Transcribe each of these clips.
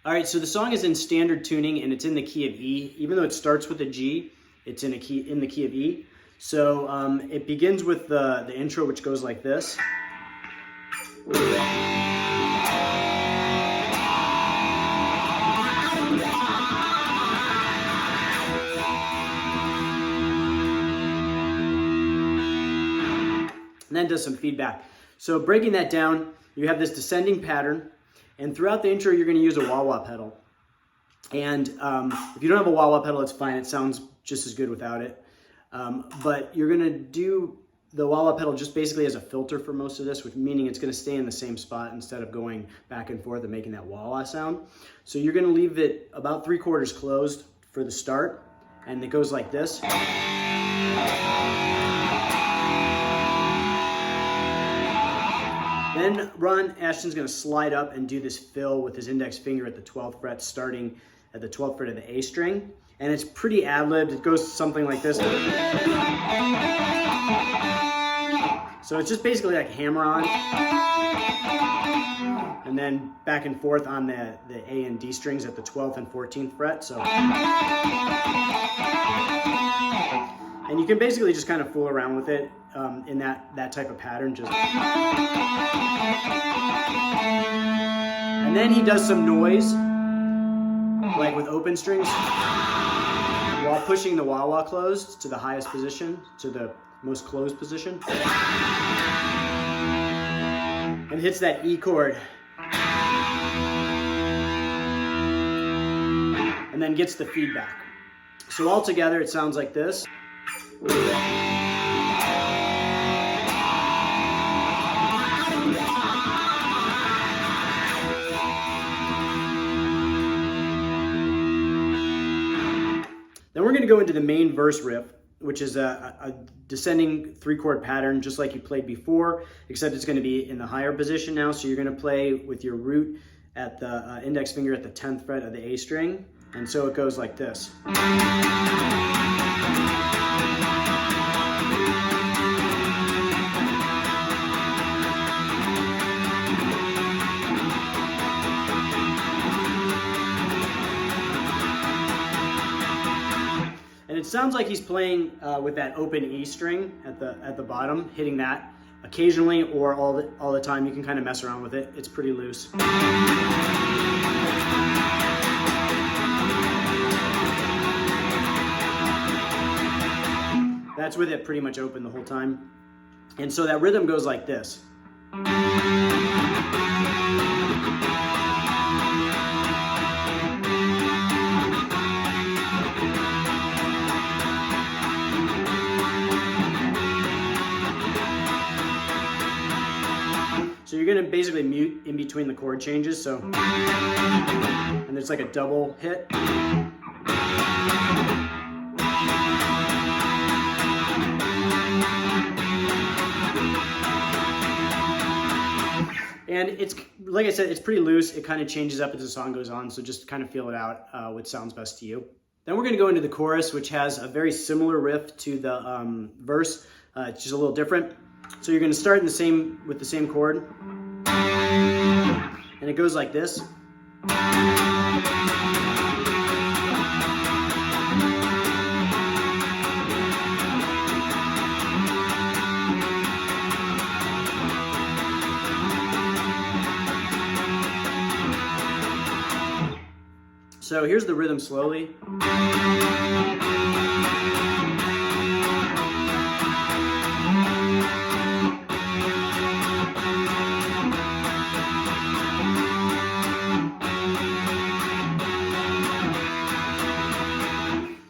All right, so the song is in standard tuning and it's in the key of E. Even though it starts with a G, it's in the key of E. So it begins with the intro, which goes like this. And then does some feedback. So breaking that down, you have this descending pattern, and throughout the intro, you're going to use a wah-wah pedal. And if you don't have a wah-wah pedal, it's fine. It sounds just as good without it. But you're going to do the wah-wah pedal just basically as a filter for most of this, which meaning it's going to stay in the same spot instead of going back and forth and making that wah-wah sound. So you're going to leave it about 3/4 closed for the start, and it goes like this. Then Ron Asheton's going to slide up and do this fill with his index finger at the 12th fret, starting at the 12th fret of the A string. And it's pretty ad-libbed. It goes something like this. So it's just basically like hammer-on. And then back and forth on the A and D strings at the 12th and 14th fret. So, and you can basically just kind of fool around with it in that type of pattern. And then he does some noise, like with open strings, while pushing the wah-wah closed to the highest position, to the most closed position. And hits that E chord. And then gets the feedback. So all together it sounds like this. Then we're going to go into the main verse riff, which is a descending 3-chord pattern, just like you played before, except it's going to be in the higher position now. So you're going to play with your root at the index finger at the 10th fret of the A string. And so it goes like this. And it sounds like he's playing with that open E string at the bottom, hitting that occasionally or all the time. You can kind of mess around with it. It's pretty loose. That's with it pretty much open the whole time. And so that rhythm goes like this. So you're going to basically mute in between the chord changes. So, and there's like a double hit. And it's, like I said, it's pretty loose. It kind of changes up as the song goes on, so just kind of feel it out, what sounds best to you. Then we're going to go into the chorus, which has a very similar riff to the verse. It's just a little different. So you're going to start with the same chord, and it goes like this. So here's the rhythm slowly.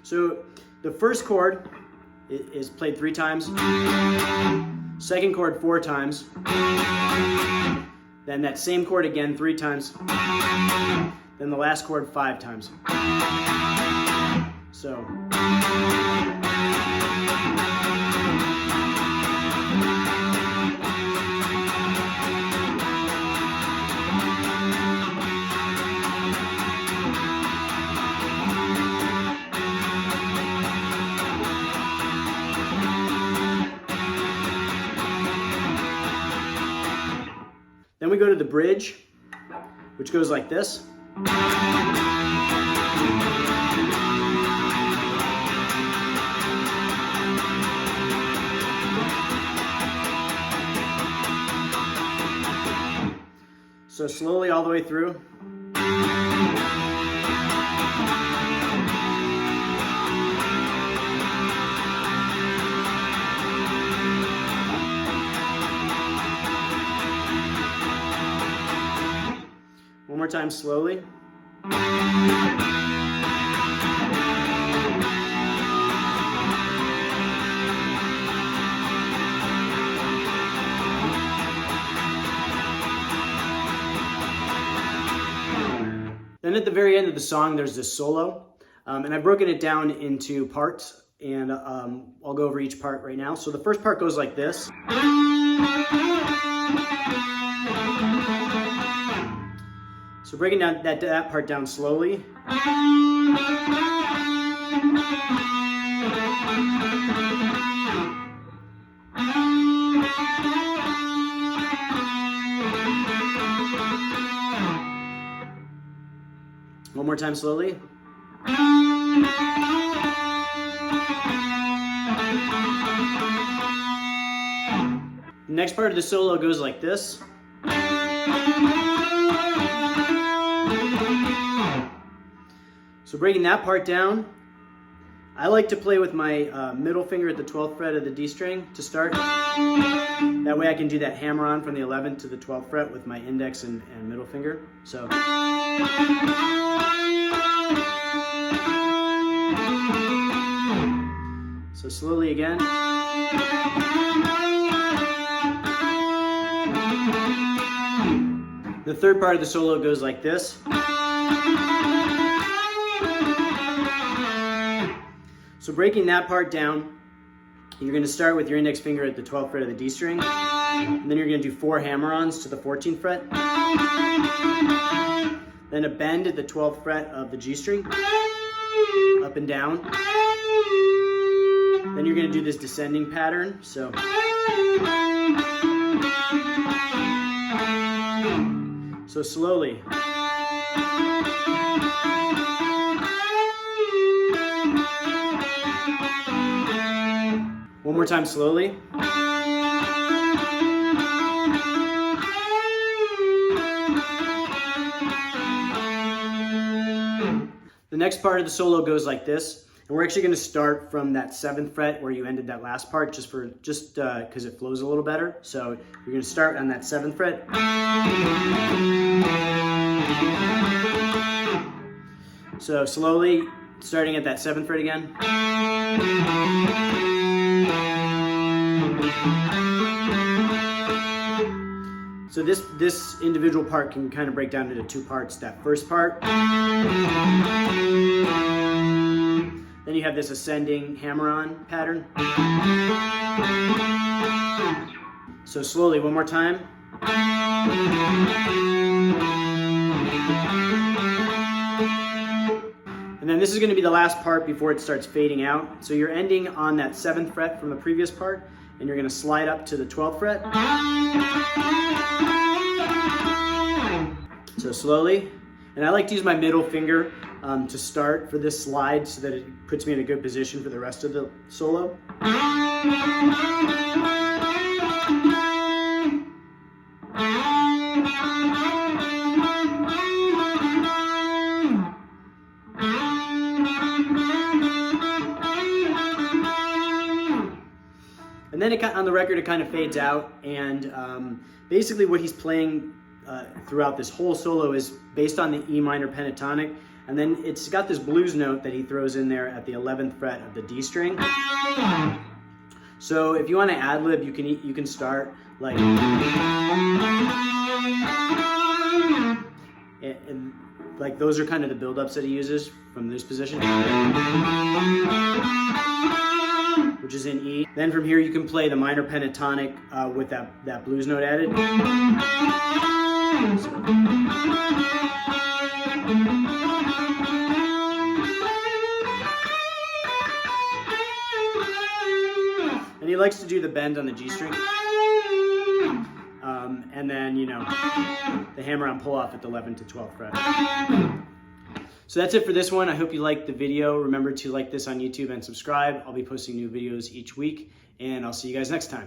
So the first chord is played 3 times, second chord 4 times, then that same chord again 3 times, then the last chord 5 times. So. Then we go to the bridge, which goes like this. So slowly all the way through. One more time slowly. Then at the very end of the song, there's this solo, and I've broken it down into parts, and I'll go over each part right now. So the first part goes like this. So breaking down that part down slowly. One more time slowly. The next part of the solo goes like this. So breaking that part down, I like to play with my middle finger at the 12th fret of the D string to start. That way I can do that hammer on from the 11th to the 12th fret with my index and middle finger. So slowly again. The third part of the solo goes like this. So breaking that part down, you're going to start with your index finger at the 12th fret of the D string, and then you're going to do 4 hammer-ons to the 14th fret, then a bend at the 12th fret of the G string, up and down. Then you're going to do this descending pattern. So slowly. One more time slowly. The next part of the solo goes like this. And we're actually going to start from that 7th fret where you ended that last part, just because it flows a little better. So you're going to start on that 7th fret. So slowly, starting at that 7th fret again. So this individual part can kind of break down into 2 parts. That first part. Then you have this ascending hammer-on pattern. So slowly, one more time. And then this is going to be the last part before it starts fading out. So you're ending on that 7th fret from the previous part, and you're going to slide up to the 12th fret. So slowly. And I like to use my middle finger to start for this slide so that it puts me in a good position for the rest of the solo. And then on the record it kind of fades out, and basically what he's playing throughout this whole solo is based on the E minor pentatonic, and then it's got this blues note that he throws in there at the 11th fret of the D string. So if you want to ad-lib, you can start like, and like those are kind of the build-ups that he uses from this position, which is in E. Then from here you can play the minor pentatonic with that blues note added. And he likes to do the bend on the G string. and then, you know, the hammer on pull off at the 11th to 12th fret. So that's it for this one. I hope you liked the video. Remember to like this on YouTube and subscribe. I'll be posting new videos each week, and I'll see you guys next time.